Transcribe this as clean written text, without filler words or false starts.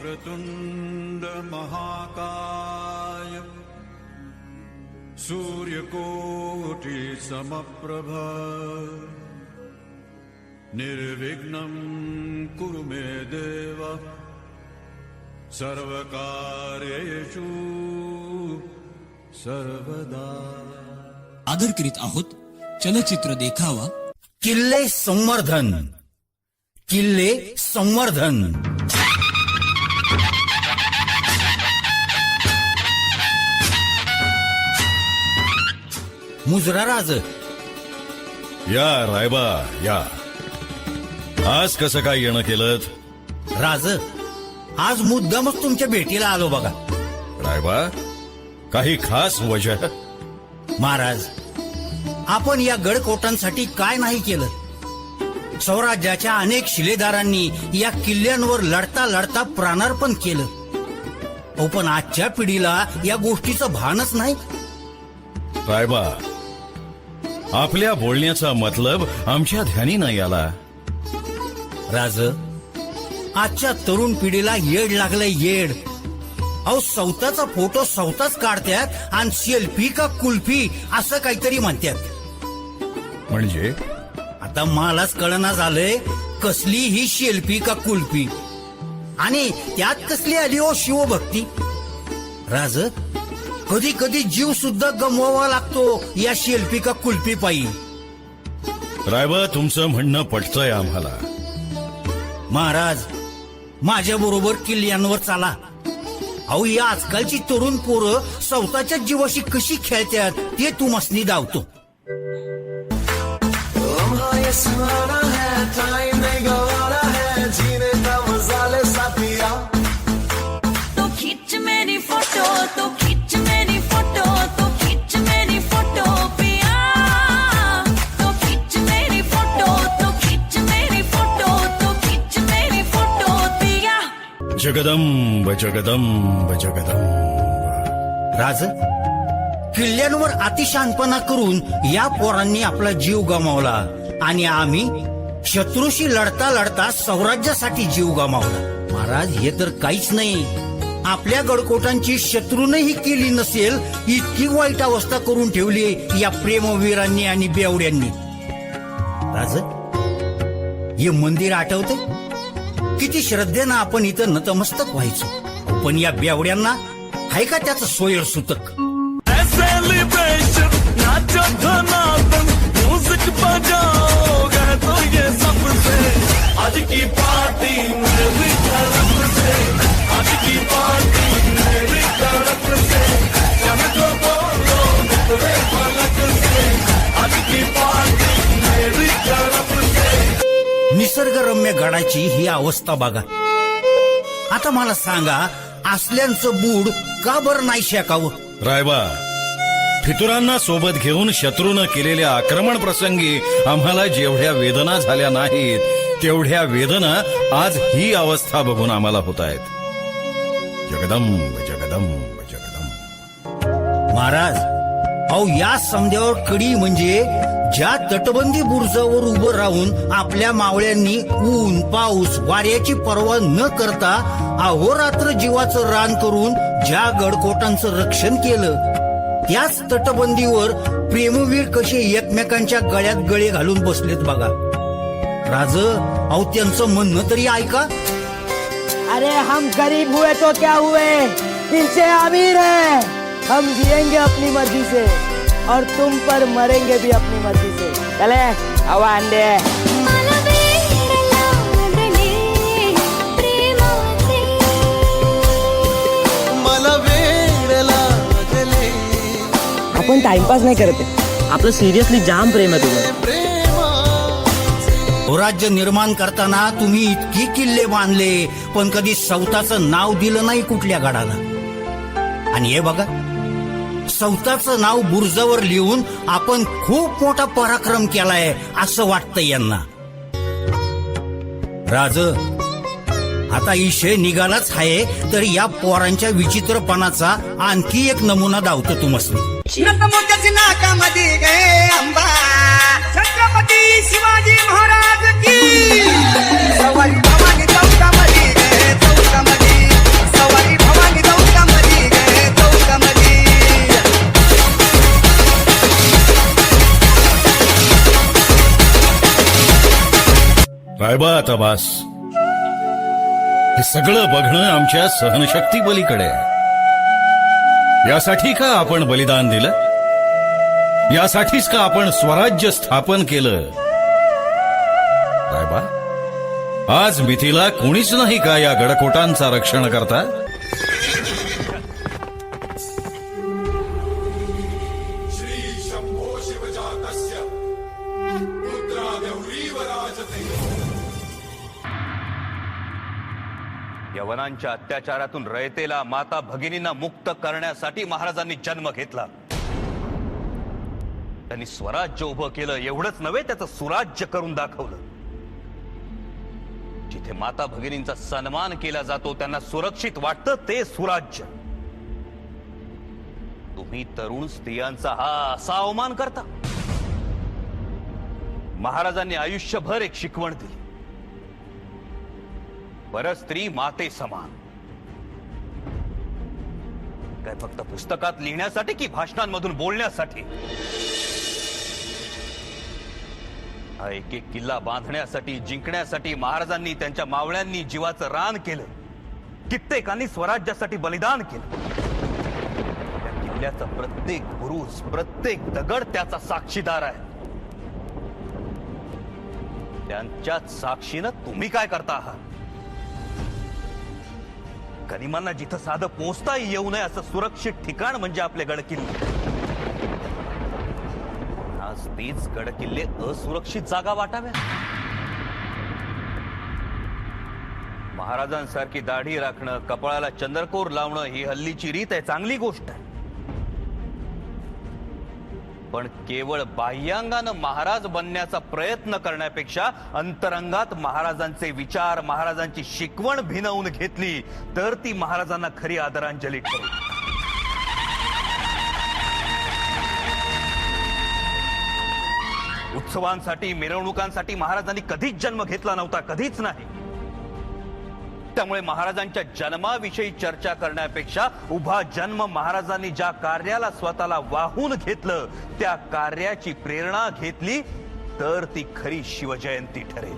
वक्रतुंड महाकाय सूर्यकोटि समप्रभ निर्विघ्नं कुरु मे देव सर्वकार्येषु सर्वदा। आदर करीत आहोत चलचित्र देखावा किल्ले संवर्धन, किल्ले संवर्धन। मुजरा राज या रायबा या। आज कसं काय येणं केलं? राज आज मुद्दामच तुमच्या भेटीला आलो बघा। रायबा काही खास वजह? महाराज आपण या गडकोटांसाठी काय नाही केलं। स्वराज्याच्या अनेक शिलेदारांनी या किल्ल्यांवर लढता लढता प्राणार्पण केलं, पण आजच्या पिढीला या गोष्टीचं भानच नाही। रायबा आपल्या बोलण्याचा मतलब आमच्या ध्यानी नाही आला। राज आजच्या तरुण पिढीला येड लागलंय, येड। अहो स्वतःचा फोटो स्वतःच काढतात आणि सेल्फी का कुल्फी असं काहीतरी म्हणतात। म्हणजे आता मलाच कळना झालंय कसली ही सेल्फी का कुल्फी आणि त्यात कसली आली ओ शिवभक्ती। राज कधी कधी जीव सुद्धा गमवावा लागतो या सेल्फी का कुल्फी पायी। रायबा तुमचं म्हणणं पटतंय आम्हाला। महाराज माझ्या बरोबर किल्ल्यांवर चला। अहो या आजकालची तरुण पोरं स्वतःच्या जीवाशी कशी खेळतात ते तुम्हासनी दावतो। तो खींच मेरी फोटो, तो खींच मेरी फोटो, तो खींच मेरी फोटो पिया। तो खींच मेरी फोटो, तो खींच मेरी फोटो, तो खींच मेरी फोटो पिया। जगदंब जगदंब जगदंब। राज किल्ल्यांवर अतिशहाणपणा करून या पोरांनी आपला जीव गमावला आणि आम्ही शत्रूशी लढता लढता स्वराज्यासाठी जीव गमावला। महाराज हे तर काहीच नाही, आपल्या गडकोटांची शत्रूनही केली नसेल इतकी वाईट अवस्था करून ठेवली या प्रेमवीरांनी आणि बेवड्यांनी। राज हे मंदिर आठवते किती श्रद्धेनं आपण इथं नतमस्तक व्हायचो, पण या बेवड्यांना आहे का त्याचं सोयर सुतक। म्यूजिक बजाओ तो ये सबसे आज की पार्टी मेरी तरफ से, आज की पार्टी मेरी तरफ से, चमको बोलो मेरे पलक से, आज की पार्टी मेरी तरफ से। निसर्गरम्य गडाची ही अवस्था बघा। आता मला सांगा असल्यांचं बूड का बरं नाही शेकावं? रायबा फितुरांना सोबत घेऊन शत्रूनं केलेल्या आक्रमण प्रसंगी आम्हाला जेवढ्या वेदना झाल्या नाहीत तेवढ्या वेदना आज ही अवस्था बघून आम्हाला होत आहेत। जगदंब जगदंब जगदंब। महाराज अहो या समद्यावर कडी म्हणजे ज्या तटबंदी बुरुजावर उभं राहून आपल्या मावळ्यांनी ऊन पाऊस वाऱ्याची पर्वा न करता अहोरात्र जीवाचं रान करून ज्या गडकोटांचं रक्षण केलं, त्याच तटबंदीवर प्रेमवीर कसे एकमेकांच्या गळ्यात गळे घालून बसलेत बघा। राज अहो त्यांचं म्हणणं तरी ऐका। अरे हम गरीब हुए तो क्या हुए, दिल से अमीर है। हम जिएंगे अपनी मर्जी से और तुम पर मरेंगे भी अपनी मर्जी से। चले हवा अंडे। आपण टाइमपास नाही करत आहे, आपलं सिरियसली जाम प्रेम आहे तुझं। राज्य निर्माण करताना तुम्ही इतकी किल्ले बांधले पण कधी स्वतःचं नाव दिलं नाही कुठल्या गडाला। आणि हे बघा स्वतःचं नाव बुरुजावर लिहून आपण खूप मोठा पराक्रम केलाय असं वाटतं यांना। राज आता इशे निघालाच आहे तर या पोरांच्या विचित्रपणाचा आणखी एक नमुना दावतो तुम्हाला। नाकामध्ये गे अंबा छत्रपती शिवाजी महाराज की सवाई भवानी चौकामध्ये गे चौकामध्ये बा आता बास. हे सगळं बघणं आमच्या सहनशक्ती पलीकडे आहे. यासाठी का आपण बलिदान दिलं? यासाठीच का आपण स्वराज्य स्थापन केलं? काय बा, आज मिथिला कोणीच नाही का या गडकोटांचा रक्षण करता? यवनांच्या अत्याचारातून रयतेला माता भगिनींना मुक्त करण्यासाठी महाराजांनी जन्म घेतला. त्यांनी स्वराज्य उभं केलं. एवढंच नव्हे, त्याचं सुराज्य करून दाखवलं. जिथे माता भगिनींचा सन्मान केला जातो, त्यांना सुरक्षित वाटतं, ते सुराज्य. तुम्ही तरुण स्त्रियांचा हा असा अवमान करता. महाराजांनी आयुष्यभर एक शिकवण दिली, परस्त्री माते समान. काय फक्त पुस्तकात लिहिण्यासाठी की भाषणांमधून बोलण्यासाठी? हा एक एक किल्ला बांधण्यासाठी, जिंकण्यासाठी महाराजांनी, त्यांच्या मावळ्यांनी जीवाचं रान केलं. कित्येकांनी स्वराज्यासाठी बलिदान केलं. त्या किल्ल्याचा प्रत्येक बुरुज, प्रत्येक दगड त्याचा साक्षीदार आहे. त्यांच्याच साक्षीनं तुम्ही काय करता आहात? गनिमांना जिथं साधं पोचता येऊ नये असं सुरक्षित ठिकाण म्हणजे आपले गडकिल्ले. आज तेच गडकिल्ले असुरक्षित जागा वाटाव्या. महाराजांसारखी दाढी राखणं, कपाळाला चंद्रकोर लावणं ही हल्लीची रीत आहे, चांगली गोष्ट आहे. पण केवळ बाह्यांगानं महाराज बनण्याचा प्रयत्न करण्यापेक्षा अंतरंगात महाराजांचे विचार, महाराजांची शिकवण भिनवून घेतली तर ती महाराजांना खरी आदरांजली ठरेल. उत्सवांसाठी, मिरवणुकांसाठी महाराजांनी कधीच जन्म घेतला नव्हता, कधीच नाही. त्यामुळे महाराजांच्या जन्माविषयी चर्चा करण्यापेक्षा उभा जन्म, महाराजांनी ज्या कार्याला स्वतःला वाहून घेतलं, त्या कार्याची प्रेरणा घेतली तर ती खरी शिवजयंती ठरेल.